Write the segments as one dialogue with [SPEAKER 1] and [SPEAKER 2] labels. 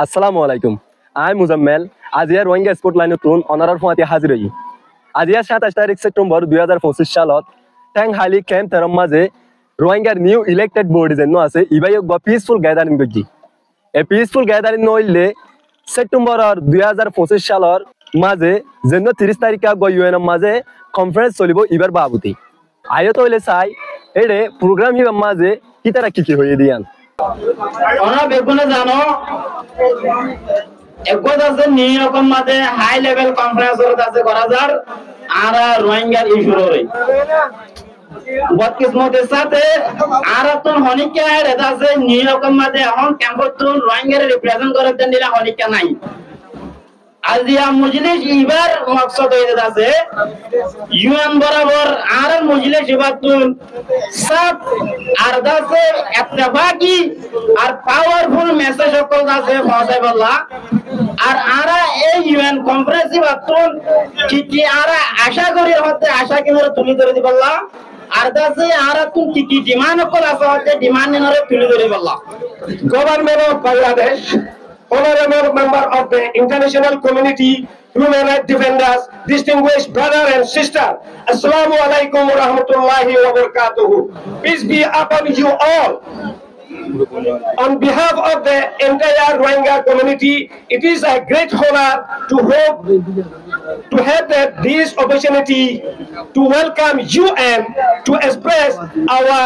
[SPEAKER 1] আসসালামু আলাইকুম। আমি মুজাম্মেল। আজিয়া রোহিঙ্গা স্পটলাইনত তুন অনারার ফোঁয়াতি হাজির হই। আজিয়া 27 তারিখ সেপ্টেম্বর 2025 সালত ট্যাং হাইলি ক্যাম্প তেরম মাঝে রোহিঙ্গার নিউ ইলেক্টেড বোর্ড যেন আছে ইবাই পিসফুল গ্যাদারিং করছি। এই পিসফুল গ্যাদারিং নইলে সেপ্টেম্বর 2025 সালের মাঝে যেন 30 তারিখ ইউএন মাঝে কনফারেন্স চলিব ইবার বাবুতি আয়ত হইলে চাই এড়ে প্রোগ্রাম হিবার মাঝে কি তারা কি হয়ে দিয়ান
[SPEAKER 2] ওরা বেগুনে জানো একগত আছে নিয়ম মাঝে হাই লেভেল কনফারেন্স আছে করা যার আর রোহিঙ্গার ইস্যু রে বদকিসমতের সাথে আর তুন হনিকা রেদা আছে নিয়ম মাঝে এখন ক্যাম্পতুন রোহিঙ্গার রিপ্রেজেন্ট করতে দিলা হনিকা নাই আজিয়া মজলিস ইবার মকসদ হইতে আছে ইউএন বরাবর আর মজলিস ইবাতুন সব আর দাসে ইত্তেফাকি আর পাওয়ারফুল মেসেজ সকল আছে পৌঁছাইবাল্লাহ আর আরা এই ইউএন কনফারেন্স ইবাতুন কি আরা আশা করি হতে আশা কিনরে তুলি ধরে দিবাল্লাহ আর দাসে আরা তুন কি ডিমান্ড কল আছে হতে ডিমান্ড নিনরে তুলি ধরে দিবাল্লাহ
[SPEAKER 3] government of Bangladesh, honorable member of the international community, human rights defenders, distinguished brother and sister, Assalamu alaikum wa rahmatullahi wa barakatuh. Peace be upon you all. On behalf of the entire Rohingya community, it is a great honor to have this opportunity to welcome you and to express our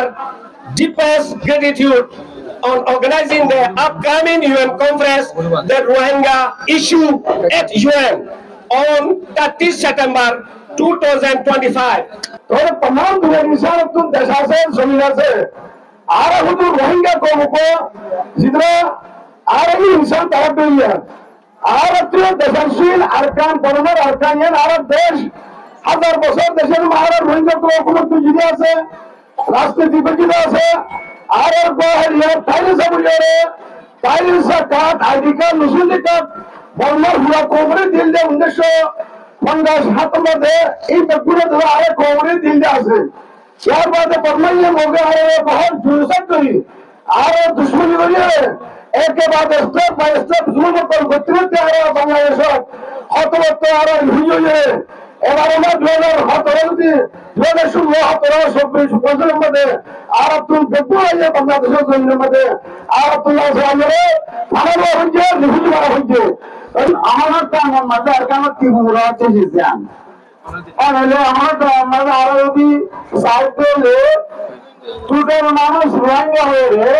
[SPEAKER 3] deepest gratitude on organizing the upcoming UN conference, the Rohingya issue at UN on 30 September 2025. और तमाम इंसान तुम देशा से जमीन से आ रहा हूँ तो रोहिंग्या कौम को जितना आ रही इंसान तरफ भी है आरतीय देशशील अरकान परमर अरकानियन आरब देश हजार बছর দেশের মহারাজ রোহিঙ্গা তো কোনো তুজিয়া আছে রাজনীতি বিরোধী আছে আর বাহির তাইলে সাবুরে তাইলে সাকাত আইডিকা নুসুলিকা বর্মার হুয়া কোমরে দিল দে 1950 মধ্যে এই বেকুরে ধরা আরে কোমরে দিল দে আছে यार बात है परमानेंट हो गया है बहुत जुलूसत करी और दुश्मनी करी है एक के बाद स्टेप बाय स्टेप जुलूम पर गतिविधि आ रहा बांग्लादेश हतवत आ रहा हुई है এবার আমরা 2017 বছরের মধ্যে আর তুই বেকুয়ে বাংলাদেশের জমিনের মধ্যে আর তুই সামনে ভালো হচ্ছে নিহুজ করা হচ্ছে আমার তো আমার মাঝে আর কেন কি বলা হচ্ছে জিয়ান তাহলে আমার তো আমরা আরো যদি সাইকেলে টুটের মানুষ রোহিঙ্গা হয়ে রে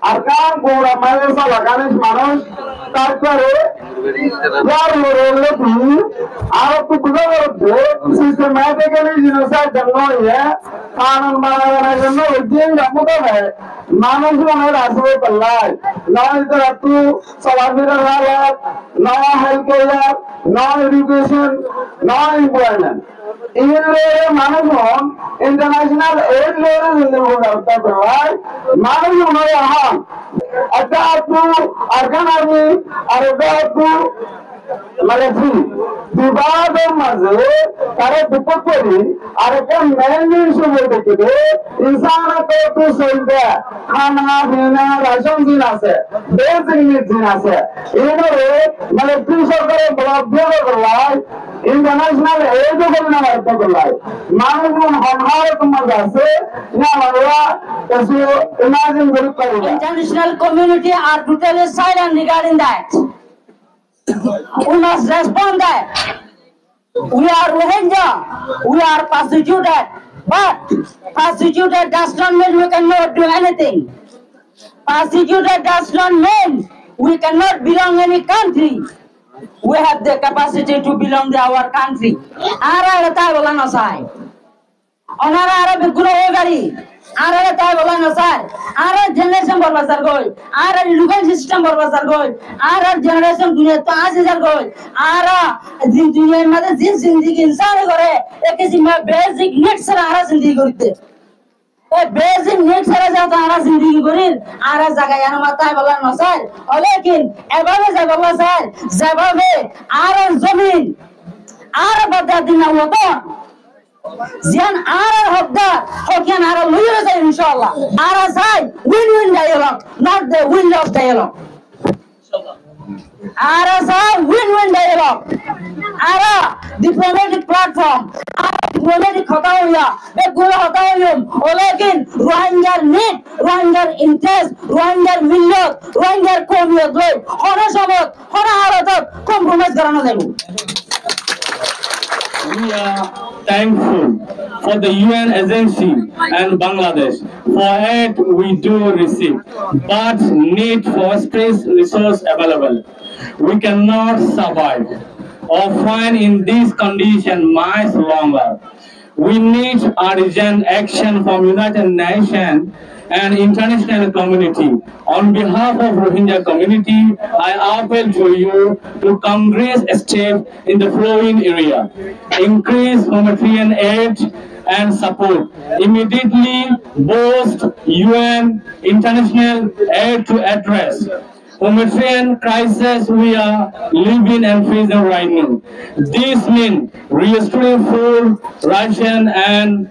[SPEAKER 3] আর কান গোড়া মাদ্রাসা লাগানিস মানুষ তারপরে यार मोरले भी आप तो बुझा करते सिस्टमैटिकली जिनोसाइड करना है कानून बनाने करना उद्देश्य रखता है मानव को हमें रास्ते पर लाए ना इधर तू सलामी रहा ना हेल्थ केयर ना एजुकेशन ना एम्प्लॉयमेंट इन लोगों मानव को इंटरनेशनल एड लोगों ने जिंदगी करता है भाई मानव को हमारे यहाँ अच्छा तू अरकान आर्मी अरबा तू मलेसी विवादों मजे करे दुपट्टे अरकान मेन इशू में देखते इंसान को तू सुनते खाना पीना राशन जीना से बेसिक नीड जीना से इन्होंने मलेसी सरकार ब्लॉक कर रहा है इंटरनेशनल एड को करना पड़ता है मानव को हमारे मजा से ना वाला ऐसे इमेजिन करेगा
[SPEAKER 4] international community are totally silent regarding that. We must respond that we are Rohingya, we are persecuted, but persecuted does not mean we cannot do anything. Persecuted does not mean we cannot belong any country. We have the capacity to belong to our country. Ara ta bola na sai. Onara ara begulo gari. আর তাই বলা না sir আর generation বরবাদ sir গই আর education system বরবাদ sir গই আর generation দুনিয়া তো আজ sir গই আর দুনিয়ার মধ্যে যে জিন্দেগি ইনসান করে একে জিম্মা বেসিক নিডস আর জিন্দেগি করতে এই বেসিক নিডস আর যা আর জিন্দেগি করিন আর জায়গায় আর মাথায় বলা না স্যার লেকিন এভাবে যা বলা স্যার যেভাবে আর জমিন আর বাদা দিনা মতো Zian Ara Hobda, Hokian Ara Luyas, inshallah. Ara side, win-win dialogue, not the win-loss dialogue. As a win-win dialogue, ara diplomatic platform, ara diplomatic hotaoya, be gula hotaoyum, olekin Rohingya need, Rohingya interest, Rohingya millet, Rohingya komiyat loy, hona sabot, hona halatot compromise karana debu.
[SPEAKER 5] We are thankful for the UN agency and Bangladesh. For aid we do receive, but need for space resource available. We cannot survive or find in this condition much longer. We need urgent action from United Nations and international community. On behalf of Rohingya community, I appeal to you to Congress step in the following area. Increase humanitarian aid and support. Immediately boost UN international aid to address humanitarian crisis we are living and facing right now. This means restoring food, ration, and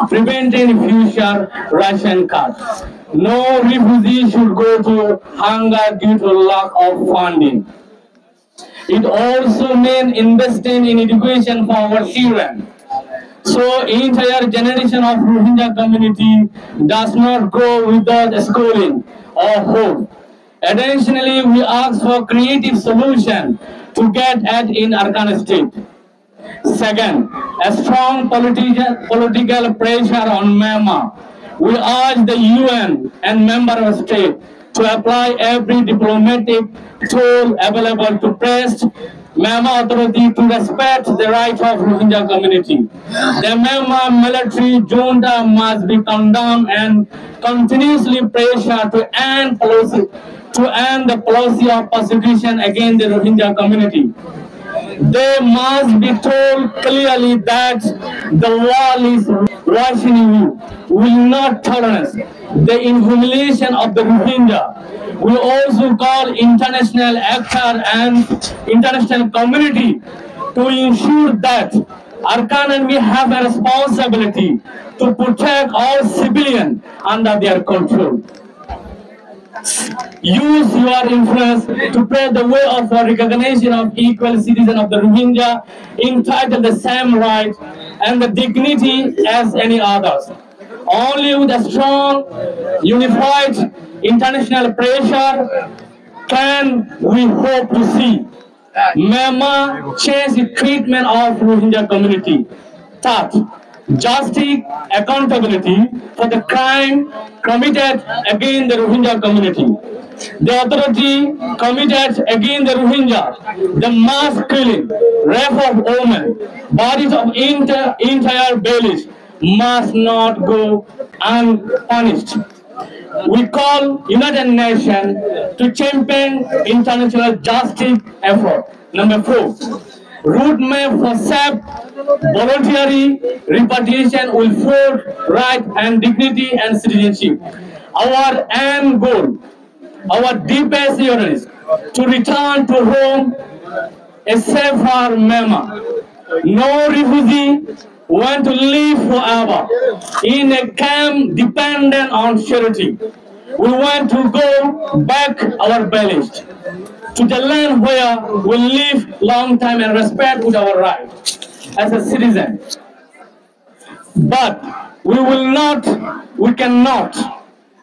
[SPEAKER 5] preventing future ration cuts. No refugee should go to hunger due to lack of funding. It also means investing in education for our children. So entire generation of Rohingya community does not go without schooling or hope. Additionally, we ask for creative solution to get at in Arkan state. Second, a strong political pressure on Myanmar. We urge the UN and member states to apply every diplomatic tool available to press Myanmar authority to respect the rights of Rohingya community. The Myanmar military junta must be condemned and continuously pressure to end the policy of persecution against the Rohingya community. They must be told clearly that the wall is watching you, will not tolerate the humiliation of the Rohingya. We also call international actors and international community to ensure that Arkan and we have a responsibility to protect all civilians under their control. Use your influence to pave the way of a recognition of equal citizen of the Rohingya, entitled the same rights and the dignity as any others. Only with a strong, unified international pressure can we hope to see Myanmar change the treatment of Rohingya community. Third, justice, accountability for the crime committed against the Rohingya community. The authority committed against the Rohingya, the mass killing, rape of women, bodies of entire villages must not go unpunished. We call United Nations to champion international justice effort. Number 4, roadmap for safe voluntary repatriation will afford right and dignity and citizenship. Our end goal, our deepest yearning is to return to home a safer Myanmar. No refugee want to live forever in a camp dependent on charity. We want to go back our village to the land where we live long time and respect with our rights as a citizen. But we cannot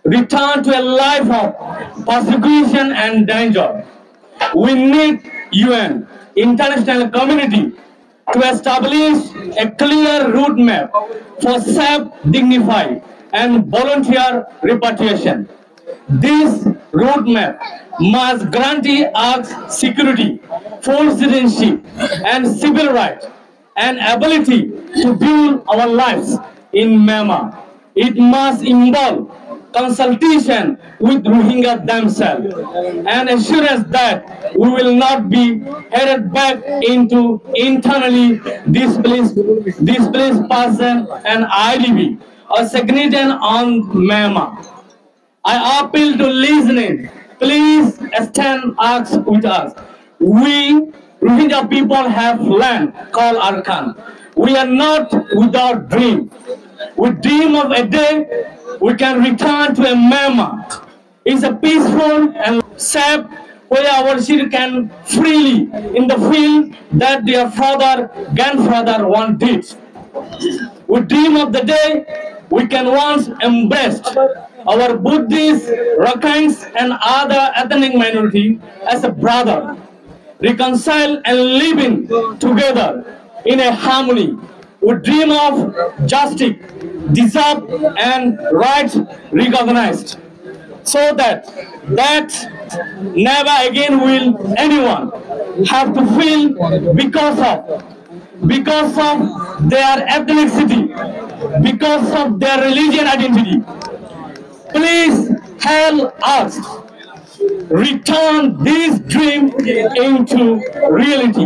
[SPEAKER 5] return to a life of persecution and danger. We need UN, international community, to establish a clear roadmap for safe, dignified, and volunteer repatriation. This roadmap must guarantee us security, full citizenship, and civil rights, and ability to build our lives in Myanmar. It must involve consultation with Rohingya themselves and assurance that we will not be headed back into internally displaced person and IDP or significant on Myanmar. I appeal to listening. Please stand us with us. We Rohingya people have land called Arkan. We are not without dream. We dream of a day we can return to a Myanmar. It's a peaceful and safe where our children can freely in the field that their father, grandfather once did. We dream of the day we can once embrace our Buddhists, Rakhines, and other ethnic minority as a brother, reconcile and living together in a harmony. We dream of justice, deserved and rights recognized, so that never again will anyone have to feel because of their ethnicity, because of their religion identity. Please help us return this dream into reality.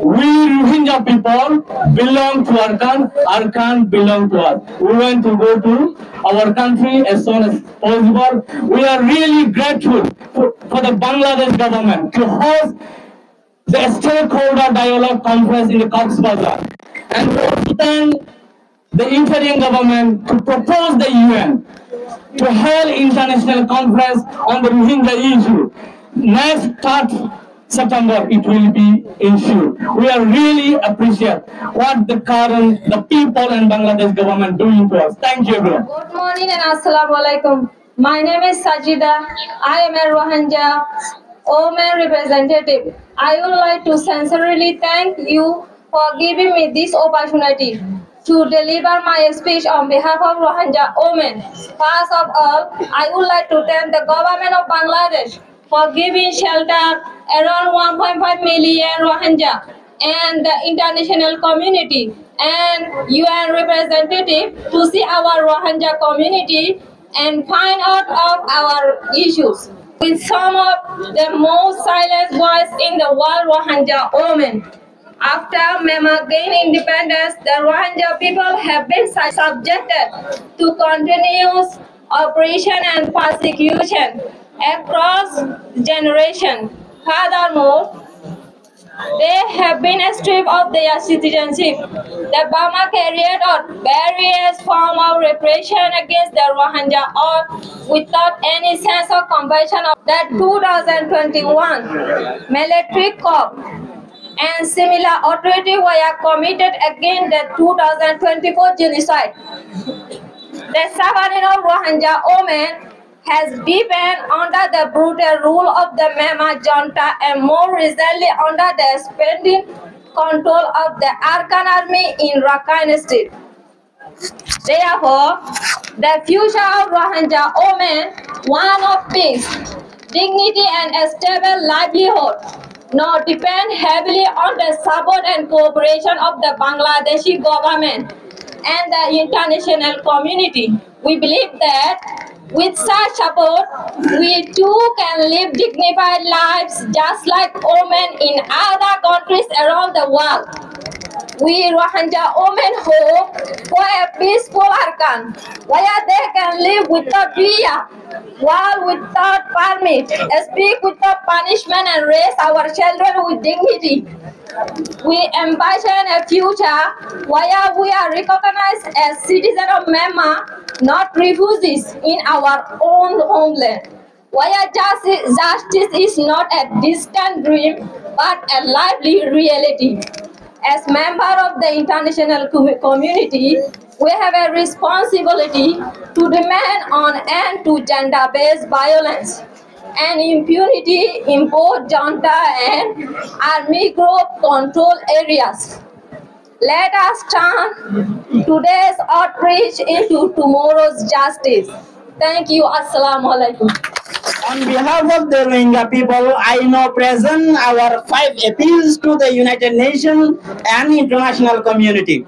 [SPEAKER 5] We Rohingya people belong to Arkan, Arkan belong to us. We want to go to our country as soon as possible. We are really grateful for the Bangladesh government to host the stakeholder dialogue conference in the Cox's Bazar. And we also thank the interim government to propose the UN to hold international conference on the Rohingya issue. Next 3rd September it will be issued. We are really appreciate what the people and Bangladesh government doing to us. Thank you everyone.
[SPEAKER 6] Good morning and Assalamu alaikum. My name is Sajida. I am a Rohingya women representative. I would like to sincerely thank you for giving me this opportunity to deliver my speech on behalf of Rohingya women. First of all, I would like to thank the government of Bangladesh for giving shelter around 1.5 million Rohingya and the international community and UN representative to see our Rohingya community and find out of our issues. With some of the most silent voice in the world, Rohingya women. After Myanmar gained independence, the Rohingya people have been subjected to continuous oppression and persecution across generations. Furthermore, they have been stripped of their citizenship. The Burma carried out various forms of repression against the Rohingya all without any sense of compassion. That 2021 military coup and similar atrocities were committed against the 2024 genocide. The suffering of Rohingya women has deepened under the brutal rule of the Myanmar junta and more recently under the expanding control of the Arkan army in Rakhine State. Therefore, the future of Rohingya women, one of peace, dignity and a stable livelihood, now depend heavily on the support and cooperation of the Bangladeshi government and the international community. We believe that with such support, we too can live dignified lives just like women in other countries around the world. We Rohingya women hope for a peaceful Arkan, where they can live without fear, walk without permit, speak without punishment, and raise our children with dignity. We envision a future where we are recognized as citizens of Myanmar, not refugees in our own homeland. Where justice is not a distant dream, but a lively reality. As members of the international community, we have a responsibility to demand an end to gender-based violence and impunity in both junta and army group control areas. Let us turn today's outreach into tomorrow's justice. Thank you. Assalamu alaikum.
[SPEAKER 2] On behalf of the Rohingya people, I now present our 5 appeals to the United Nations and international community.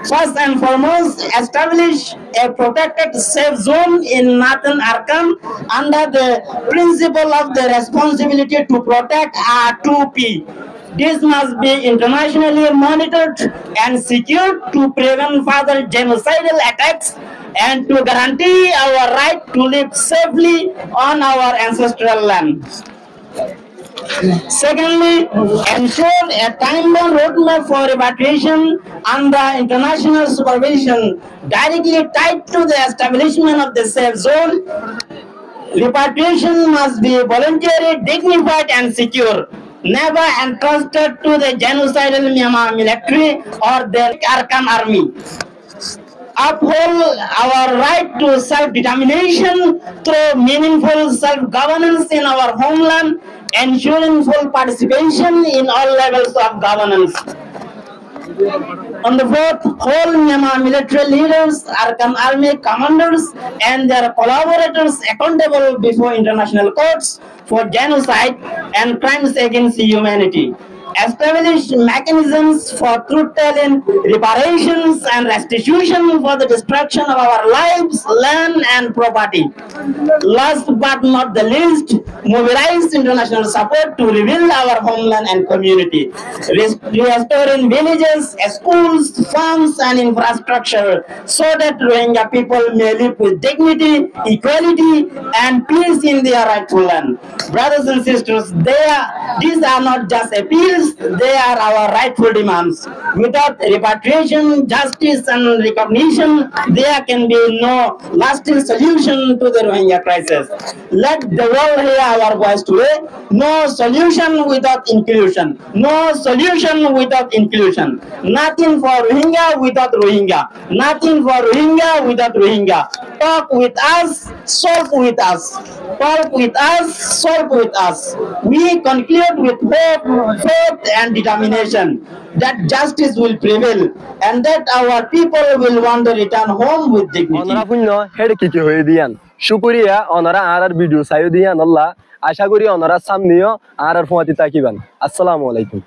[SPEAKER 2] First and foremost, establish a protected safe zone in Northern Arkan under the principle of the responsibility to protect R2P. This must be internationally monitored and secured to prevent further genocidal attacks and to guarantee our right to live safely on our ancestral land. Secondly, ensure a time-bound roadmap for repatriation under international supervision directly tied to the establishment of the safe zone. Repatriation must be voluntary, dignified, and secure. Never entrusted to the genocidal Myanmar military or their Arakan army. Uphold our right to self-determination through meaningful self-governance in our homeland, ensuring full participation in all levels of governance. On the fourth, hold Myanmar military leaders, Arakan army commanders, and their collaborators accountable before international courts for genocide and crimes against humanity. Establish mechanisms for truth-telling, reparations, and restitution for the destruction of our lives, land, and property. Last but not the least, mobilize international support to rebuild our homeland and community, restoring villages, schools, farms, and infrastructure so that Rohingya people may live with dignity, equality, and peace in their rightful land. Brothers and sisters, these are not just appeals, they are our rightful demands. Without repatriation, justice, and recognition, there can be no lasting solution to the Rohingya crisis. Let the world hear our voice today. No solution without inclusion. No solution without inclusion. Nothing for Rohingya without Rohingya. Nothing for Rohingya without Rohingya. Talk with us, solve with us. Talk with us, solve with us. We conclude with hope, faith, and determination that justice will prevail and that our people will one day return home with dignity.
[SPEAKER 1] অনরা পুণ্য হেডে কি হয়ে দিয়ান শুকরিয়া অনরা আর video চাইও দিয়ান আল্লাহ আশা করি অনরা সামনেও আর ফোয়াতি তাকিবান। আসসালামু আলাইকুম।